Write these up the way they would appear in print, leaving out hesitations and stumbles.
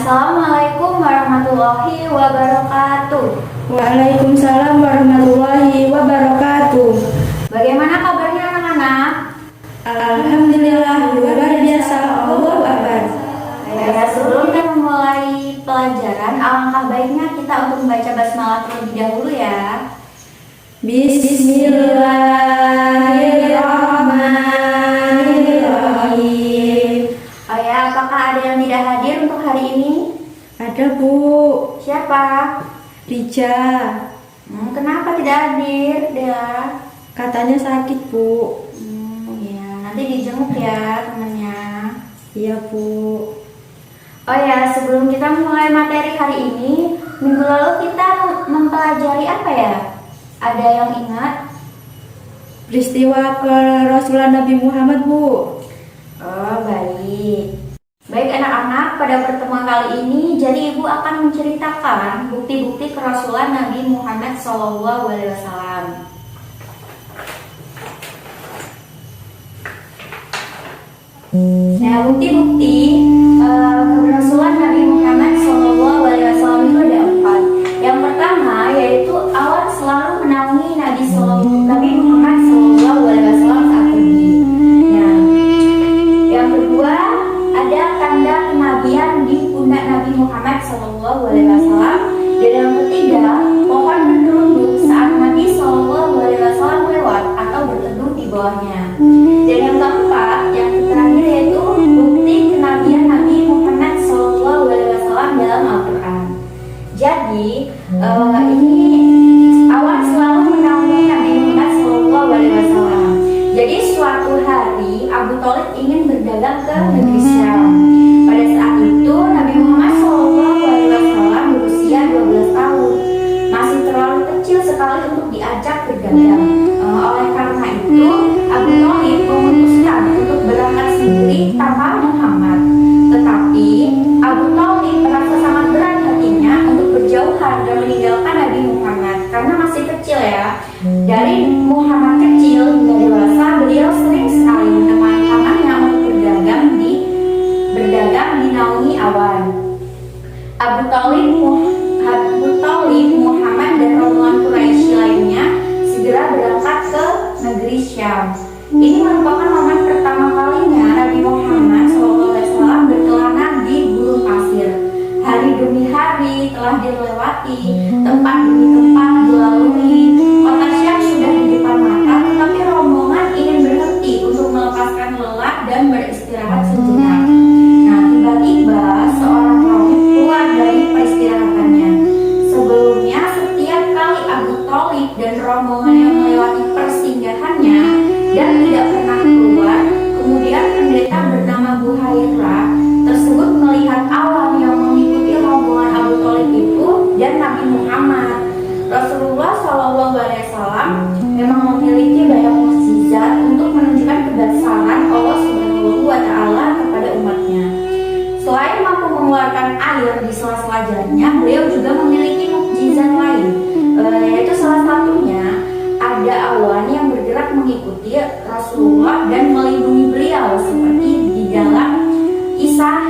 Assalamualaikum warahmatullahi wabarakatuh. Waalaikumsalam warahmatullahi wabarakatuh. Bagaimana kabarnya anak-anak? Alhamdulillah luar biasa. Allahu Akbar. Ya, sebelum kita memulai pelajaran, alangkah baiknya kita untuk membaca basmalah terlebih dahulu ya. Bismillahirrahmanirrahim. Oh ya, apakah ada yang tidak hadir untuk hari ini? Ada Bu, Siapa? Rija. Kenapa tidak hadir dia? Katanya sakit Bu. Ya, nanti dijenguk ya temannya. Iya Bu. Oh ya, sebelum kita mulai materi hari ini, minggu lalu kita mempelajari apa ya? Ada yang ingat? Peristiwa kerasulan Nabi Muhammad Bu. Oh, baik. Baik anak-anak, pada pertemuan kali ini, jadi Ibu akan menceritakan bukti-bukti kerasulan Nabi Muhammad SAW. Nah, bukti-bukti kerasulan Nabi Muhammad SAW itu ada 4. Yang pertama yaitu Allah selalu menaungi Nabi Muhammad SAW saat pergi. Nah, yang kedua ada tanda kenabian di pundak Nabi Muhammad SAW. Dan yang ketiga, pohon bergerunduk saat Nabi SAW lewat atau berteduh di bawahnya. Dan yang keempat, yang terakhir yaitu bukti kenabian Nabi Muhammad SAW dalam Al-Quran. Jadi ini Allah selalu menaungi Nabi Muhammad SAW. Jadi suatu hari Abu Thalib ingin berdagang ke negeri Syam. Pada saat itu Nabi Muhammad SAW berusia 12 tahun, masih terlalu kecil sekali untuk diajak berdagang. Oleh karena itu Abu Thalib memutuskan untuk berangkat sendiri tanpa Muhammad. Tetapi Abu Thalib merasa sangat berat hatinya untuk berjauhan dan meninggalkan Nabi Muhammad karena masih kecil ya. Dari Muhammad kecil hingga dewasa, beliau sering sekali menemani pamannya untuk berdagang dinaungi awan. Abu Thalib, Muhammad dan rombongan Quraisy lainnya segera berangkat ke negeri Syam. Ini merupakan momen pertama kalinya Nabi Muhammad SAW berkelana di gurun pasir. Hari demi hari telah dilewati, tempat demi tempat dilalui. Kota Syam sudah di depan mata, tetapi rombongan ingin berhenti untuk melepaskan lelah dan beristirahat sejenak. Nah, tiba-tiba seorang perawi keluar dari peristirahatannya. Sebelumnya, setiap kali Abu Thalib dan rombongan yang melewati persinggahannya dan tidak pernah keluar, kemudian pendeta bernama Buhaira tersebut melihat awan yang mengikuti rombongan Abu Thalib itu dan Nabi Muhammad. Rasulullah SAW memang memiliki banyak mukjizat untuk menunjukkan kebesaran Allah Subhanahu wa Ta'ala kepada umatnya. Selain mampu mengeluarkan air di sela-sela jalannya, beliau juga memiliki mukjizat lain, yaitu salah satunya ada awan yang bergerak mengikuti Rasulullah dan melindungi beliau seperti di dalam kisah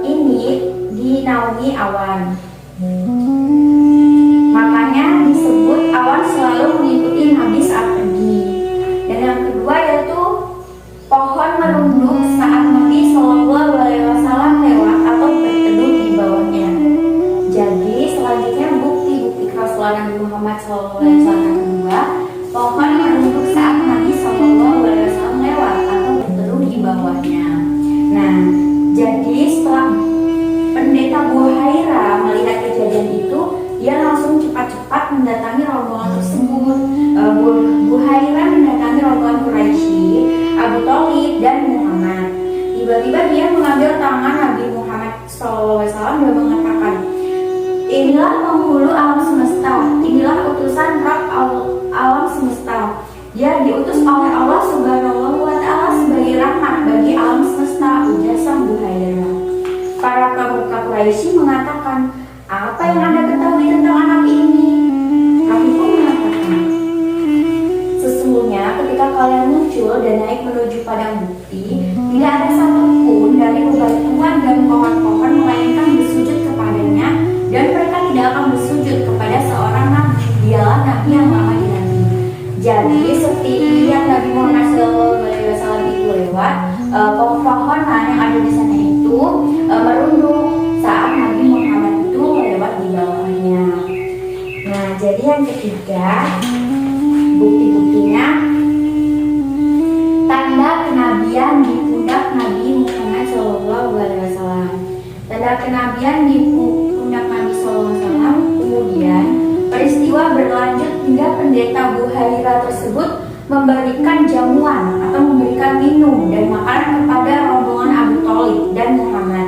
ini dinaungi awan. Makanya disebut awan selalu mengikuti Nabi saat pergi. Dan yang kedua yaitu pohon merunduk saat Nabi SAW lewat atau berteduh di bawahnya. Jadi selanjutnya bukti-bukti kerasulan Nabi Muhammad SAW yang kedua, pohon merunduk saat Nabi SAW lewat atau berteduh di bawahnya. Nah, jadi setelah pendeta Buhaira melihat kejadian itu, dia langsung cepat-cepat mendatangi rombongan tersebut. Buhaira mendatangi rombongan Quraisy, Abu Thalib dan Muhammad. Tiba-tiba dia mengambil tangan Nabi Muhammad SAW dan mengatakan, "Inilah penghulu alam semesta, inilah utusan Rabb alam semesta. Dia diutus oleh Allah Subhanahu wa Ta'ala sebagai rahmat bagi alam semesta," ujar sang Buhaira. Para pemuka Quraisy mengatakan, "Apa yang Anda ketahui tentang anak ini?" Nabi pun mengatakan, "Sesungguhnya ketika kalian muncul dan naik menuju padang bukti, tidak ada satupun dari bebatuan dan pohon-pohon Jadi seperti yang Nabi Muhammad SAW itu lewat, pohon-pohonan yang ada di sana itu merunduk saat Nabi Muhammad itu lewat di bawahnya. Nah, jadi yang ketiga, bukti-buktinya tanda kenabian di pundak Nabi Muhammad SAW. Tanda kenabian di pundak Nabi SAW, kemudian peristiwa berlanjut hingga pendeta Buhaira tersebut memberikan jamuan atau memberikan minum dan makanan kepada rombongan Abu Thalib dan Muhammad.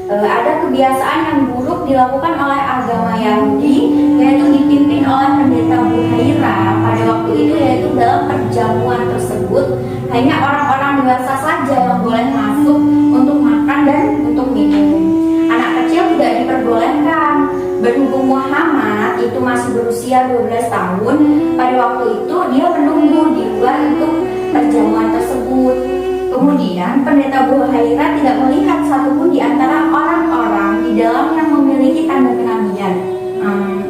Ada kebiasaan yang buruk dilakukan oleh agama Yahudi, yaitu dipimpin oleh pendeta Buhaira pada waktu itu, yaitu dalam perjamuan tersebut hanya orang-orang dewasa saja yang boleh masuk untuk makan dan untuk minum. Anak kecil tidak diperbolehkan. Berhubung Muhammad itu masih berusia 12 tahun, pada waktu itu dia menunggu di luar untuk perjamuan tersebut. Kemudian pendeta Buhaira tidak melihat satupun di antara orang-orang di dalam yang memiliki tanda kenabian.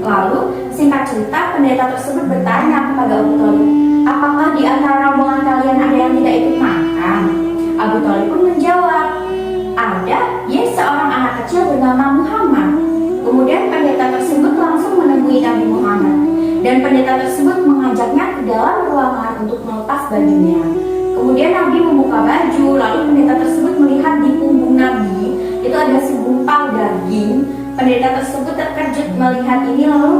Lalu singkat cerita, pendeta tersebut bertanya kepada Abu Thalib, apakah di antara rombongan kalian ada yang tidak ikut makan? Abu Thalib pun menjawab, ada, ya, seorang anak kecil bernama Muhammad. Kemudian pendeta tersebut langsung menemui Nabi Muhammad dan pendeta tersebut mengajaknya ke dalam ruangan untuk melepas bajunya. Kemudian Nabi membuka baju, lalu pendeta tersebut melihat di punggung Nabi itu ada segumpal daging. Pendeta tersebut terkejut melihat ini, lalu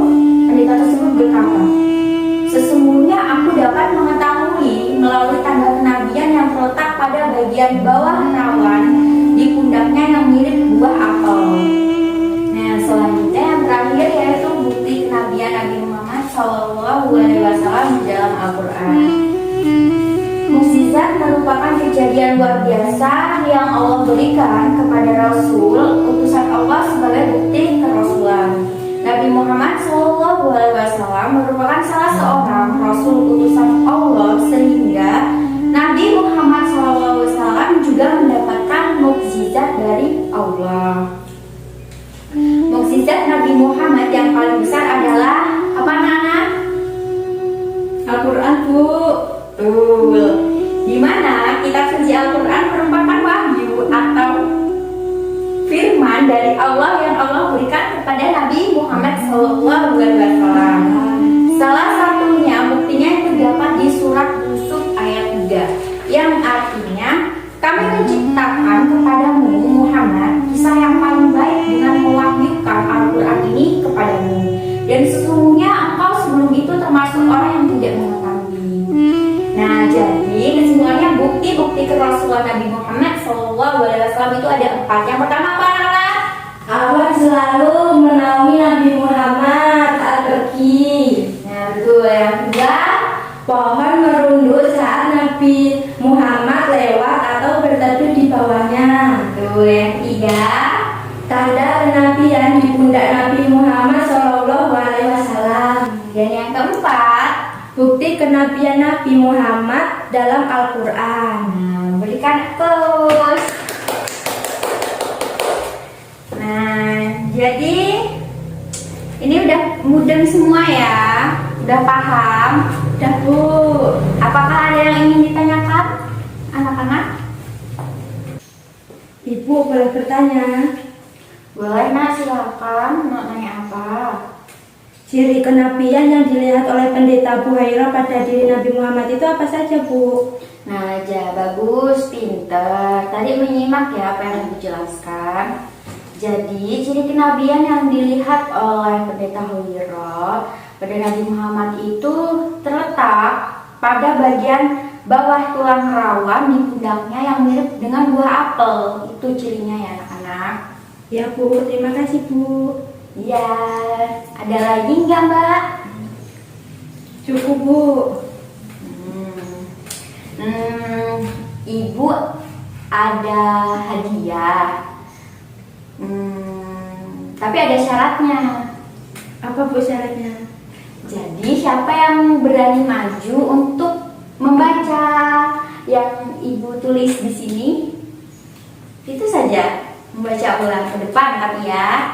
pendeta tersebut berkata, sesungguhnya aku dapat mengetahui melalui tanda kenabian yang terletak pada bagian bawah rawan di pundaknya yang mirip buah apel. Nah, selanjutnya yang terakhir yaitu bukti kenabian Nabi Muhammad SAW di dalam Al-Quran. Mukjizat merupakan kejadian luar biasa yang Allah berikan kepada Rasul utusan Allah sebagai bukti kerasulan. Nabi Muhammad SAW merupakan salah seorang Rasul utusan Allah, sehingga Nabi Muhammad SAW juga mendapatkan mukjizat dari Allah. Mukjizat Nabi Muhammad yang paling besar adalah apa, Nana? Al-Quran, Bu. Betul. Di mana kitab suci Al-Quran merupakan wahyu atau firman dari Allah yang Allah berikan kepada Nabi Muhammad SAW. Salah satunya buktinya terdapat di surat Yusuf ayat 3 yang artinya, kami menciptakan kepadamu Muhammad kisah yang paling baik dengan mewahyukan Al-Quran ini kepadamu, dan sesungguhnya engkau sebelum itu termasuk orang yang tidak mengetahui. Nah, jadi kesimpulannya bukti-bukti kerasulan Nabi Muhammad SAW itu ada 4. Yang pertama apa, Nana? Allah selalu menaungi Nabi Muhammad saat pergi. Nah, betul. Yang kedua, Pohon merunduk saat Nabi Muhammad lewat atau berteduh di bawahnya. betul. Yang ketiga, Tanda kenabian di pundak Nabi Muhammad SAW. dan yang keempat, Bukti kenabian Nabi Muhammad dalam Al-Quran. berikan plus. Nah, jadi ini udah mudeng semua ya, udah paham. Udah, Bu. Apakah ada yang ingin ditanyakan, anak-anak? Ibu boleh bertanya. Boleh, Nak, silakan. Mau nanya apa? Ciri kenabian yang dilihat oleh pendeta Buhaira pada diri Nabi Muhammad itu apa saja, Bu? Nah, aja bagus, pinter. Tadi menyimak ya apa yang Ibu jelaskan. Jadi, ciri kenabian yang dilihat oleh pendeta Buhaira pada Nabi Muhammad itu terletak pada bagian bawah tulang rawan di pundaknya yang mirip dengan buah apel. Itu cirinya ya, anak-anak. Ya, Bu. Terima kasih, Bu. Iya, ada lagi nggak, Mbak? Cukup, Bu. Ibu ada hadiah. Tapi ada syaratnya. Apa, Bu, syaratnya? Jadi siapa yang berani maju untuk membaca yang Ibu tulis di sini, itu saja membaca ulang ke depan, tapi ya.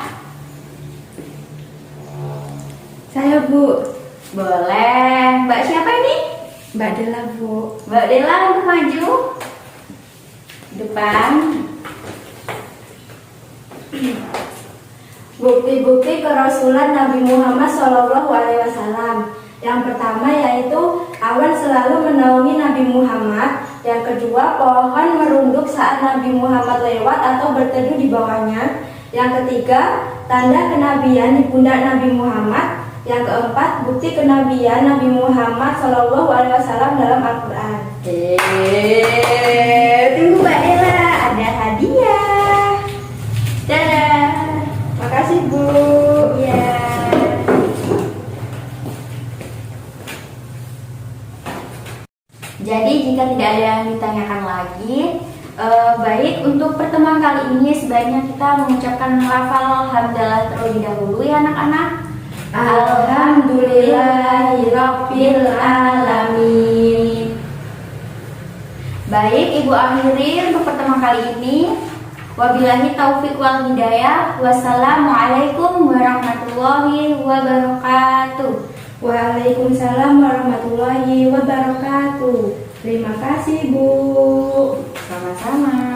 Saya, Bu. Boleh. Mbak siapa ini? Mbak Dela, Bu. Mbak Dela untuk maju depan. Bukti-bukti kerasulan Nabi Muhammad SAW. Yang pertama yaitu awan selalu menaungi Nabi Muhammad. Yang kedua, pohon merunduk saat Nabi Muhammad lewat atau berteduh di bawahnya. Yang ketiga, tanda kenabian di pundak Nabi Muhammad. Yang keempat, bukti kenabian Nabi Muhammad SAW dalam Al-Quran. Tunggu Mbak Dela, ada hadiah. Dadah. Makasih, Bu. Ya. Jadi jika tidak ada yang ditanyakan lagi, baik untuk pertemuan kali ini sebaiknya kita mengucapkan lafal hamdalah terlebih dahulu ya anak-anak. Alhamdulillahirabbil alamin. Baik, Ibu akhiri untuk pertemuan kali ini. Wabillahi taufik wal hidayah. Wassalamualaikum warahmatullahi wabarakatuh. Waalaikumsalam warahmatullahi wabarakatuh. Terima kasih, Bu. Sama-sama.